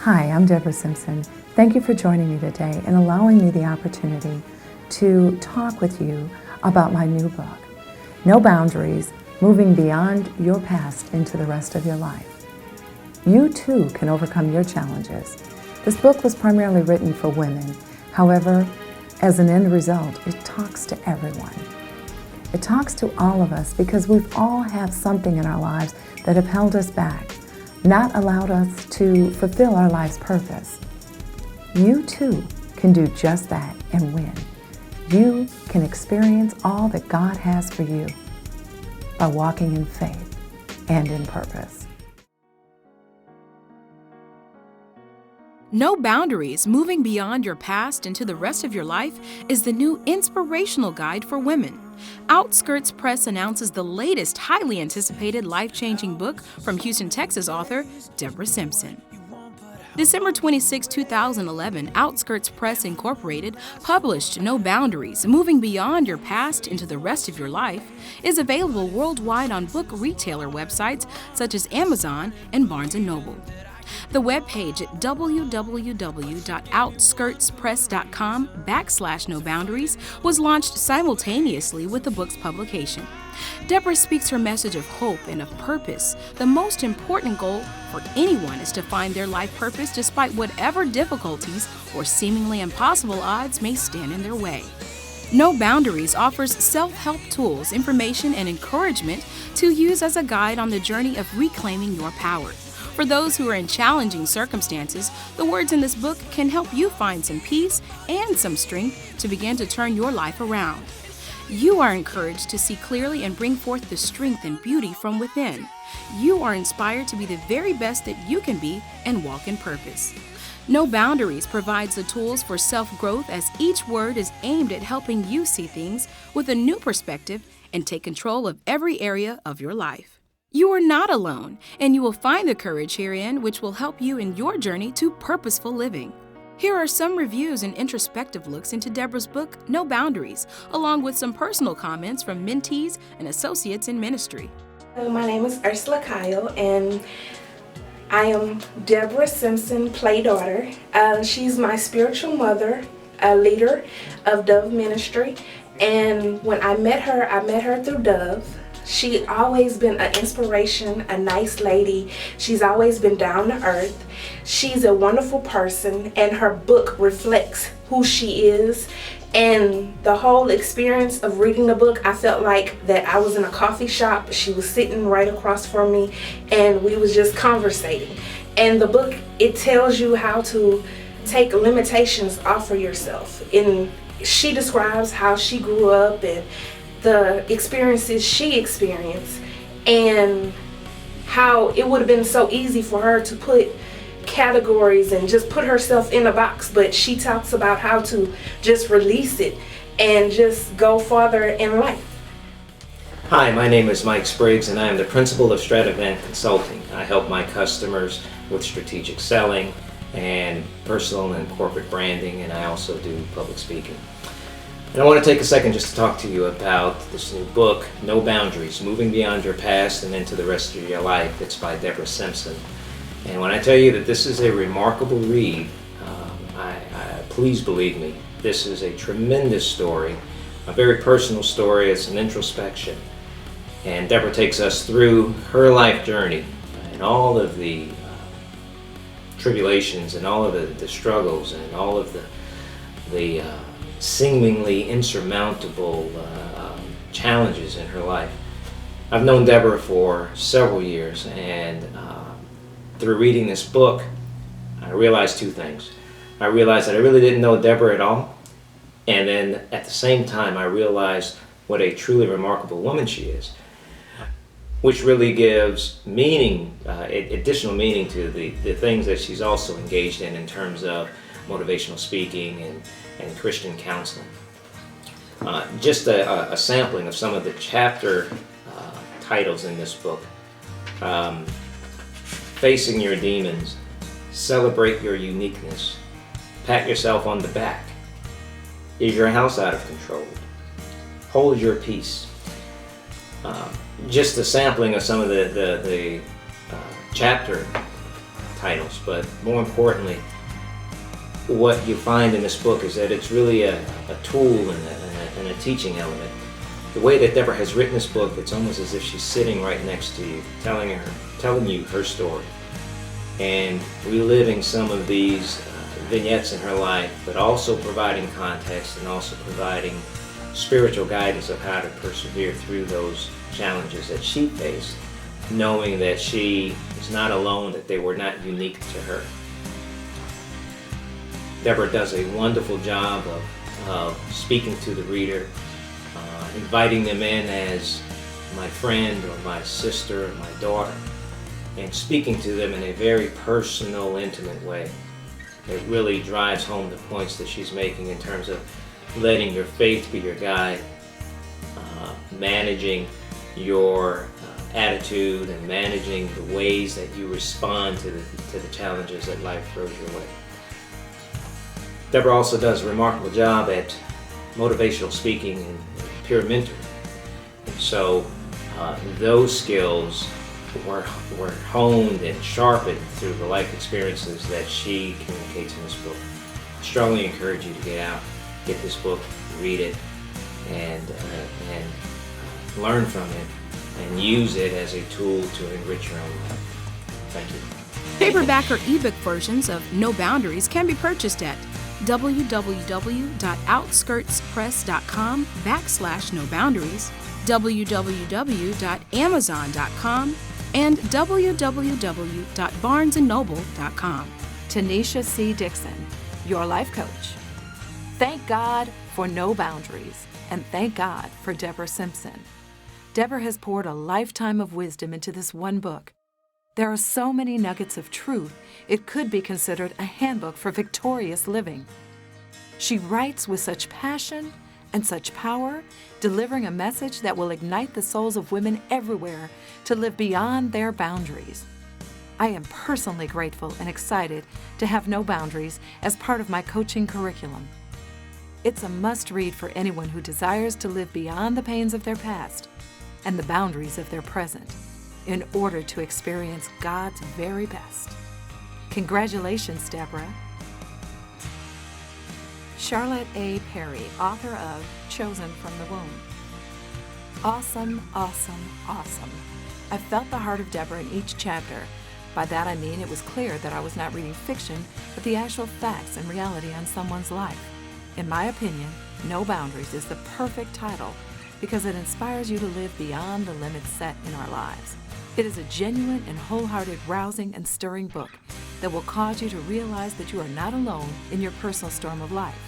Hi, I'm Debra Simpson. Thank you for joining me today and allowing me the opportunity to talk with you about my new book, No Boundaries, Moving Beyond Your Past into the Rest of Your Life. You too can overcome your challenges. This book was primarily written for women. However, as an end result, it talks to everyone. It talks to all of us because we've all had something in our lives that have held us back, not allowed us to fulfill our life's purpose. You too can do just that and win. You can experience all that God has for you by walking in faith and in purpose. No Boundaries, Moving Beyond Your Past into the Rest of Your Life is the new inspirational guide for women. Outskirts Press announces the latest highly anticipated life-changing book from Houston, Texas author Debra Simpson. December 26, 2011, Outskirts Press Incorporated published No Boundaries, Moving Beyond Your Past into the Rest of Your Life is available worldwide on book retailer websites such as Amazon and Barnes & Noble. The webpage at www.outskirtspress.com/No Boundaries was launched simultaneously with the book's publication. Debra speaks her message of hope and of purpose. The most important goal for anyone is to find their life purpose despite whatever difficulties or seemingly impossible odds may stand in their way. No Boundaries offers self-help tools, information, and encouragement to use as a guide on the journey of reclaiming your power. For those who are in challenging circumstances, the words in this book can help you find some peace and some strength to begin to turn your life around. You are encouraged to see clearly and bring forth the strength and beauty from within. You are inspired to be the very best that you can be and walk in purpose. No Boundaries provides the tools for self-growth as each word is aimed at helping you see things with a new perspective and take control of every area of your life. You are not alone, and you will find the courage herein which will help you in your journey to purposeful living. Here are some reviews and introspective looks into Debra's book, No Boundaries, along with some personal comments from mentees and associates in ministry. My name is Ursula Kyle, and I am Debra Simpson, play daughter. She's my spiritual mother, a leader of Dove Ministry, and when I met her through Dove. She always been an inspiration, a nice lady. She's always been down to earth. She's a wonderful person, and her book reflects who she is. And the whole experience of reading the book, I felt like that I was in a coffee shop. She was sitting right across from me, and we was just conversating. And the book, it tells you how to take limitations off of yourself. And she describes how she grew up and the experiences she experienced, and how it would have been so easy for her to put categories and just put herself in a box, but she talks about how to just release it and just go farther in life. Hi, my name is Mike Spriggs, and I am the principal of Stratavant Consulting. I help my customers with strategic selling and personal and corporate branding, and I also do public speaking. And I want to take a second just to talk to you about this new book, No Boundaries, Moving Beyond Your Past and into the Rest of Your Life. It's by Debra Simpson. And when I tell you that this is a remarkable read, please believe me, this is a tremendous story, a very personal story. It's an introspection. And Debra takes us through her life journey and all of the tribulations and all of the struggles and all of the seemingly insurmountable challenges in her life. I've known Debra for several years, and through reading this book, I realized two things. I realized that I really didn't know Debra at all, and then at the same time I realized what a truly remarkable woman she is, which really gives meaning, additional meaning to the things that she's also engaged in terms of motivational speaking and Christian counseling. Just a sampling of some of the chapter titles in this book. Facing Your Demons, Celebrate Your Uniqueness, Pat Yourself on the Back, Is Your House Out of Control, Hold Your Peace. Just a sampling of some of the chapter titles, but more importantly, what you find in this book is that it's really a tool and a teaching element. The way that Debra has written this book, it's almost as if she's sitting right next to you, telling you her story, and reliving some of these vignettes in her life, but also providing context and also providing spiritual guidance of how to persevere through those challenges that she faced, knowing that she is not alone, that they were not unique to her. Debra does a wonderful job of speaking to the reader, inviting them in as my friend or my sister or my daughter, and speaking to them in a very personal, intimate way. It really drives home the points that she's making in terms of letting your faith be your guide, managing your attitude and managing the ways that you respond to the challenges that life throws your way. Debra also does a remarkable job at motivational speaking and peer mentoring. And so those skills were honed and sharpened through the life experiences that she communicates in this book. I strongly encourage you to get this book, read it, and learn from it, and use it as a tool to enrich your own life. Thank you. Paperback or ebook versions of No Boundaries can be purchased at www.outskirtspress.com/noboundaries, www.amazon.com, and www.barnesandnoble.com. Tanisha C. Dixon, your life coach. Thank God for No Boundaries, and thank God for Debra Simpson. Debra has poured a lifetime of wisdom into this one book. There are so many nuggets of truth, it could be considered a handbook for victorious living. She writes with such passion and such power, delivering a message that will ignite the souls of women everywhere to live beyond their boundaries. I am personally grateful and excited to have No Boundaries as part of my coaching curriculum. It's a must-read for anyone who desires to live beyond the pains of their past and the boundaries of their present in order to experience God's very best. Congratulations, Debra. Charlotte A. Perry, author of Chosen from the Womb. Awesome, awesome, awesome. I felt the heart of Debra in each chapter. By that I mean it was clear that I was not reading fiction, but the actual facts and reality on someone's life. In my opinion, No Boundaries is the perfect title because it inspires you to live beyond the limits set in our lives. It is a genuine and wholehearted, rousing and stirring book that will cause you to realize that you are not alone in your personal storm of life.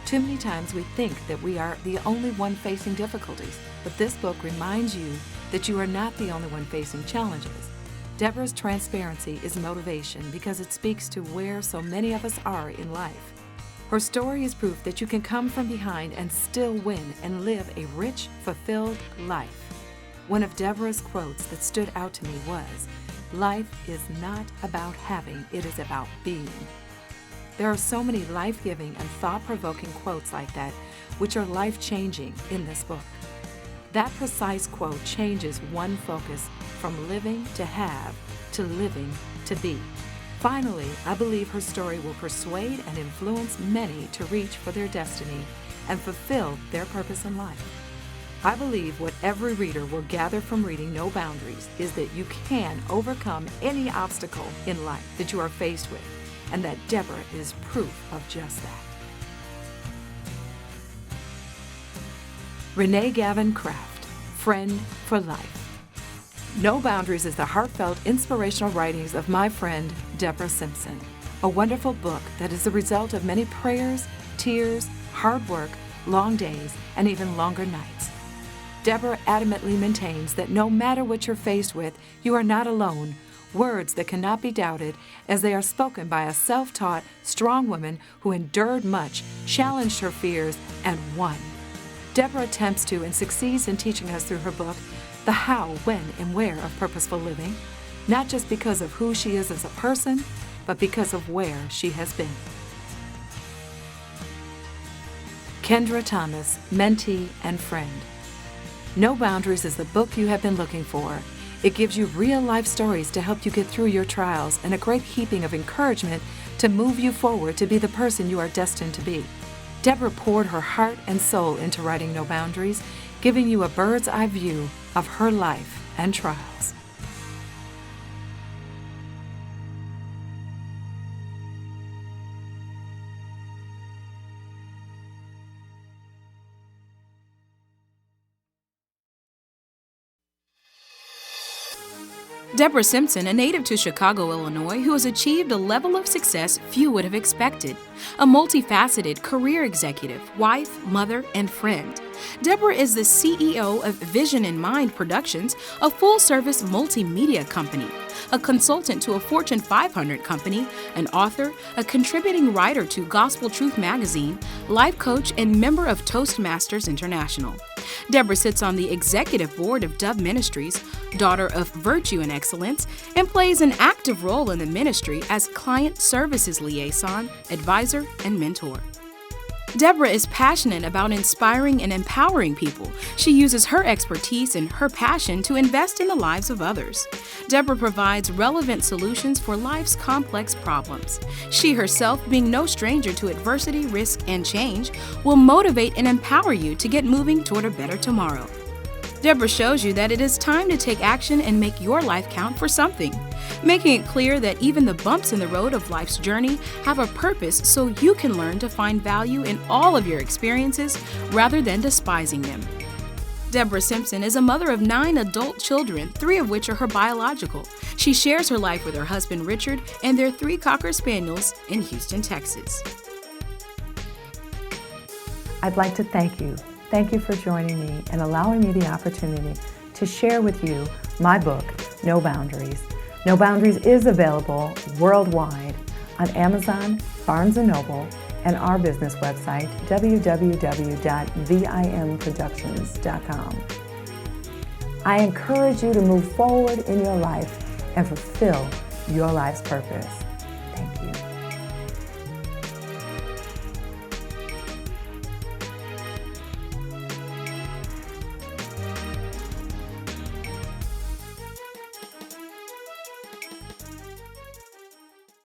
Too many times we think that we are the only one facing difficulties, but this book reminds you that you are not the only one facing challenges. Debra's transparency is motivation because it speaks to where so many of us are in life. Her story is proof that you can come from behind and still win and live a rich, fulfilled life. One of Debra's quotes that stood out to me was, "Life is not about having, it is about being." There are so many life-giving and thought-provoking quotes like that, which are life-changing in this book. That precise quote changes one focus from living to have to living to be. Finally, I believe her story will persuade and influence many to reach for their destiny and fulfill their purpose in life. I believe what every reader will gather from reading No Boundaries is that you can overcome any obstacle in life that you are faced with, and that Debra is proof of just that. Renee Gavin Kraft, Friend for Life. No Boundaries is the heartfelt, inspirational writings of my friend, Debra Simpson. A wonderful book that is the result of many prayers, tears, hard work, long days, and even longer nights. Debra adamantly maintains that no matter what you're faced with, you are not alone, words that cannot be doubted as they are spoken by a self-taught, strong woman who endured much, challenged her fears, and won. Debra attempts to and succeeds in teaching us through her book the how, when, and where of purposeful living, not just because of who she is as a person, but because of where she has been. Kendra Thomas, mentee and friend. No Boundaries is the book you have been looking for. It gives you real-life stories to help you get through your trials and a great heaping of encouragement to move you forward to be the person you are destined to be. Debra poured her heart and soul into writing No Boundaries, giving you a bird's-eye view of her life and trials. Debra Simpson, a native to Chicago, Illinois, who has achieved a level of success few would have expected. A multifaceted career executive, wife, mother, and friend. Debra is the CEO of Vision in Mind Productions, a full-service multimedia company, a consultant to a Fortune 500 company, an author, a contributing writer to Gospel Truth magazine, life coach, and member of Toastmasters International. Debra sits on the executive board of Dove Ministries, daughter of Virtue and Excellence, and plays an active role in the ministry as client services liaison, advisor, and mentor. Debra is passionate about inspiring and empowering people. She uses her expertise and her passion to invest in the lives of others. Debra provides relevant solutions for life's complex problems. She herself, being no stranger to adversity, risk, and change, will motivate and empower you to get moving toward a better tomorrow. Debra shows you that it is time to take action and make your life count for something, making it clear that even the bumps in the road of life's journey have a purpose so you can learn to find value in all of your experiences rather than despising them. Debra Simpson is a mother of 9 adult children, 3 of which are her biological. She shares her life with her husband Richard and their 3 Cocker Spaniels in Houston, Texas. I'd like to thank you. Thank you for joining me and allowing me the opportunity to share with you my book, No Boundaries. No Boundaries is available worldwide on Amazon, Barnes & Noble, and our business website, www.vimproductions.com. I encourage you to move forward in your life and fulfill your life's purpose.